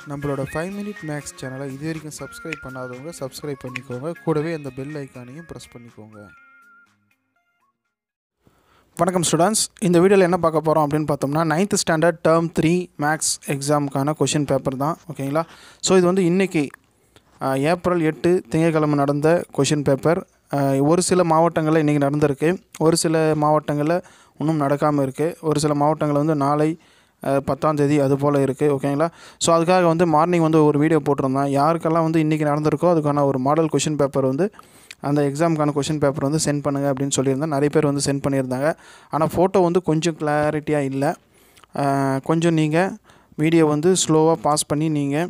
நம்மளோட 5 minute maths சேனலை இது வரைக்கும் சப்ஸ்கிரைப் பண்ணாதவங்க சப்ஸ்கிரைப் பண்ணிக்கோங்க. கூடவே அந்த பெல் ஐக்கானையும் ப்ரெஸ் பண்ணிக்கோங்க. வணக்கம் ஸ்டூடெண்ட்ஸ், இந்த வீடியோவில் என்ன பார்க்க போகிறோம் அப்படின்னு பார்த்தோம்னா 9th ஸ்டாண்டர்ட் டேர்ம் 3 மேக்ஸ் எக்ஸாமுக்கான கொஷின் பேப்பர் தான். ஓகேங்களா? ஸோ இது வந்து இன்றைக்கி ஏப்ரல் 8 திங்கட்கிழமை நடந்த கொஷின் பேப்பர். ஒரு சில மாவட்டங்களில் இன்றைக்கி நடந்திருக்கு, ஒரு சில மாவட்டங்களில் இன்னும் நடக்காமல் இருக்குது, ஒரு சில மாவட்டங்களில் வந்து நாளை 10ஆம் தேதி அது போல் இருக்குது. ஓகேங்களா? ஸோ அதுக்காக வந்து மார்னிங் வந்து ஒரு வீடியோ போட்டிருந்தேன். யாருக்கெல்லாம் வந்து இன்றைக்கி நடந்திருக்கோ அதுக்கான ஒரு மாடல் கொஷின் பேப்பர் வந்து அந்த எக்ஸாமுக்கான கொஷின் பேப்பர் வந்து சென்ட் பண்ணுங்கள் அப்படின்னு சொல்லியிருந்தேன். நிறைய பேர் வந்து சென்ட் பண்ணியிருந்தாங்க. ஆனால் ஃபோட்டோ வந்து கொஞ்சம் கிளாரிட்டியாக இல்லை. கொஞ்சம் நீங்கள் வீடியோ வந்து ஸ்லோவாக பாஸ் பண்ணி நீங்கள்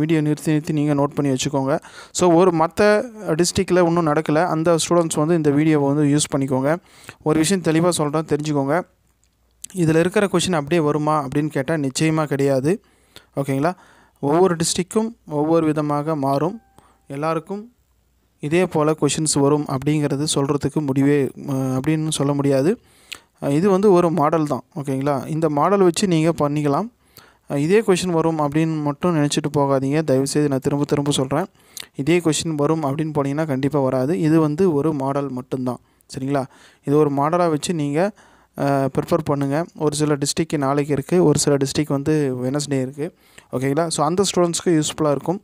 வீடியோ நிறுத்தி நீங்கள் நோட் பண்ணி வச்சுக்கோங்க. ஸோ ஒரு மற்ற டிஸ்ட்ரிக்டில் இன்னும் நடக்கலை, அந்த ஸ்டூடெண்ட்ஸ் வந்து இந்த வீடியோவை வந்து யூஸ் பண்ணிக்கோங்க. ஒரு விஷயம் தெளிவாக சொல்கிறேன், தெரிஞ்சுக்கோங்க. இதில் இருக்கிற கொஷின் அப்படியே வருமா அப்படின்னு கேட்டால் நிச்சயமாக கிடையாது. ஓகேங்களா? ஒவ்வொரு டிஸ்ட்ரிக்கும் ஒவ்வொரு விதமாக மாறும். எல்லாருக்கும் இதே போல் கொஷின்ஸ் வரும் அப்படிங்கிறது சொல்கிறதுக்கு அப்படின்னு சொல்ல முடியாது. இது வந்து ஒரு மாடல் தான். ஓகேங்களா? இந்த மாடல் வச்சு நீங்கள் பண்ணிக்கலாம். இதே கொஷின் வரும் அப்படின்னு மட்டும் நினச்சிட்டு போகாதீங்க. தயவுசெய்து நான் திரும்ப சொல்கிறேன், இதே கொஷின் வரும் அப்படின்னு போனீங்கன்னா கண்டிப்பாக வராது. இது வந்து ஒரு மாடல் மட்டும்தான். சரிங்களா? இது ஒரு மாடலாக வச்சு நீங்கள் ப்ரிப்பேர் பண்ணுங்கள். ஒரு சில டிஸ்ட்ரிக்கு நாளைக்கு இருக்குது, ஒரு சில டிஸ்ட்ரிக் வந்து வெனஸ்டே இருக்குது. ஓகேங்களா? ஸோ அந்த ஸ்டூடெண்ட்ஸ்க்கு யூஸ்ஃபுல்லாக இருக்கும்.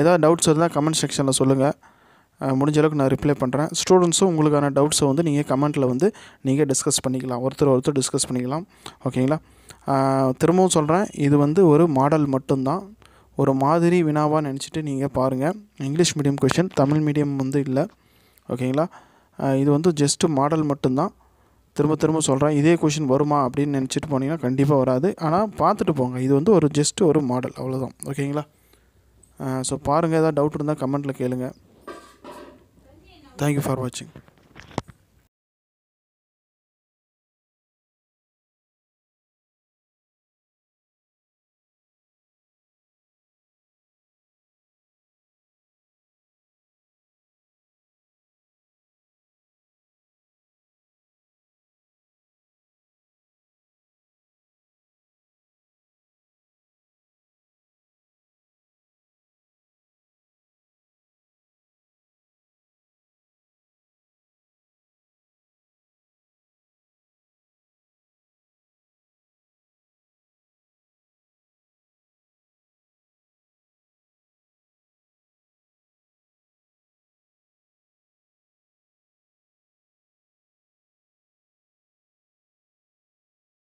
ஏதாவது டவுட்ஸ் இருந்தால் கமெண்ட் செக்ஷனில் சொல்லுங்கள். முடிஞ்ச அளவுக்கு நான் ரிப்ளை பண்ணுறேன். ஸ்டூடெண்ட்ஸும் உங்களுக்கான டவுட்ஸை வந்து நீங்கள் கமெண்ட்டில் வந்து நீங்கள் டிஸ்கஸ் பண்ணிக்கலாம், ஒருத்தர் டிஸ்கஸ் பண்ணிக்கலாம். ஓகேங்களா? திரும்பவும் சொல்கிறேன், இது வந்து ஒரு மாடல் மட்டும்தான். ஒரு மாதிரி வினாவாக நினச்சிட்டு நீங்கள் பாருங்கள். English medium question, Tamil medium வந்து இல்லை. ஓகேங்களா? இது வந்து ஜஸ்ட்டு மாடல் மட்டும்தான். திரும்ப சொல்கிறேன், இதே கொஷின் வருமா அப்படின்னு நினச்சிட்டு போனீங்கன்னா கண்டிப்பாக வராது. ஆனால் பார்த்துட்டு போங்க. இது வந்து ஒரு ஜஸ்ட்டு ஒரு மாடல், அவ்வளோதான். ஓகேங்களா? ஸோ பாருங்கள். ஏதாவது டவுட் இருந்தால் கமெண்ட்டில் கேளுங்கள். தேங்க்யூ ஃபார் வாட்சிங்.